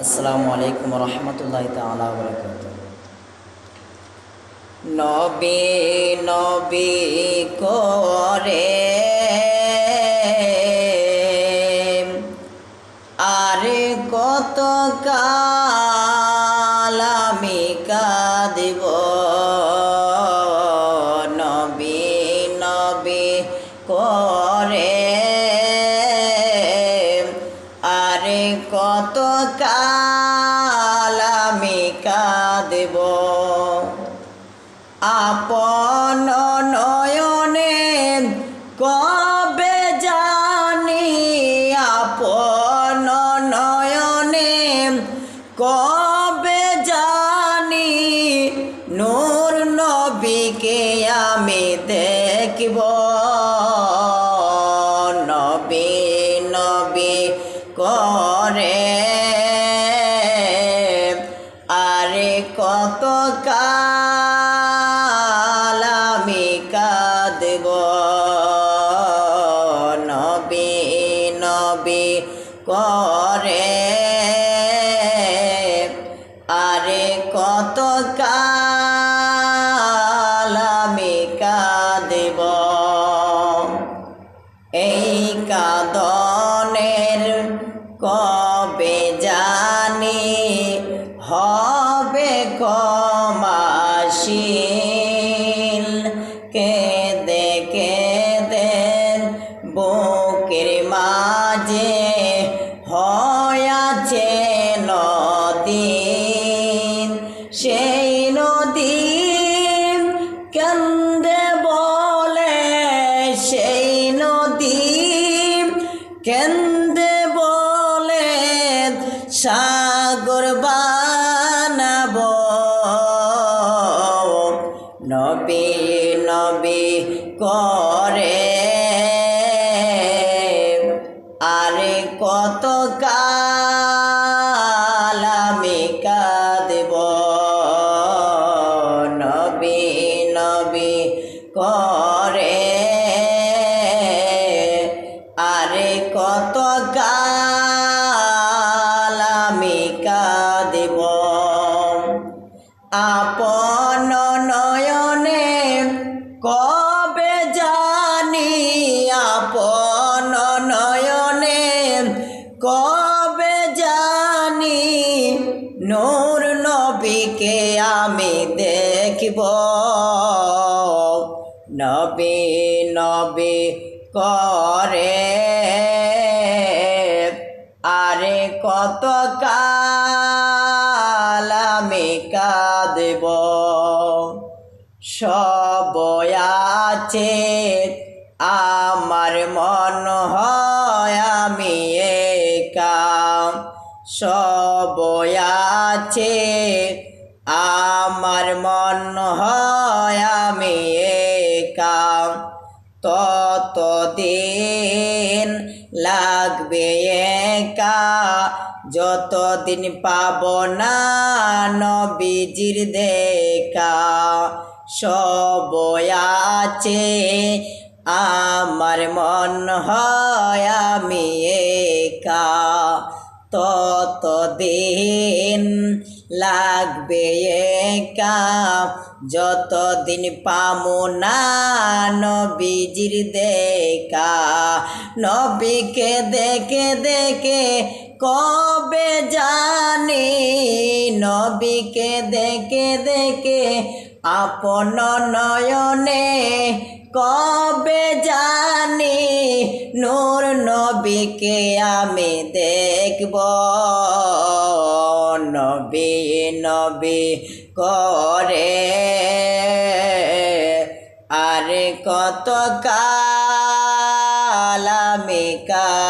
আসসালামু আলাইকুম রহমতুল্লাহি তাআলা ওয়া বারাকাতুহু। নবী নবী করে আরে কত কাল আমি কাঁদিব, নবী নবী করে আরে কত কাল আমি কাঁদিব। আপন নয়নে কবে জানি, আপন নয়নে কবে জানি নূর নবীকে আমি দেখিব। নবী নবী করে আরে কত কাল আমি কাঁদব, নবী নবী করে আরে কত কাল আমি কাঁদব। এই কাঁদনের কবে জানি হবে ক্ষমাশীল, কেঁদে কেঁদে বুকের মাঝে হয়াছে নদী, সেই নদী কেন্দে বলে, সেই নদী কেন্দে বলে সাগর বানাবো। নবী নবী করে আরে কত কাল আমি কাঁদব, নবী নবী করে আরে কত কাল আমি কাঁদব। আপন নয়নে কবে জানি, আপন নয়নে কবে জানি নূর নবীকে আমি দেখিব। নবী নবী করে আরে কত কাল আমি কাঁদব। সব আছে আমার মন হয় আমি একা, সব আছে আমার মন হয় আমি একা, ততদিন লাগবে একা যতদিন পাব না নবীজির দেখা। সব আছে আমার মন হয় আমি একা, ততদিন লাগবে একা যতদিন পামু না নবীজির দেখা। নবীকে দেখে দেখে কবে জানি, নবীকে দেখে দেখে আপন নয়নে কবে জানি নূর নবীকে আমি দেখব। নবী নবী করে আরে কত কাল আমি কাঁদব।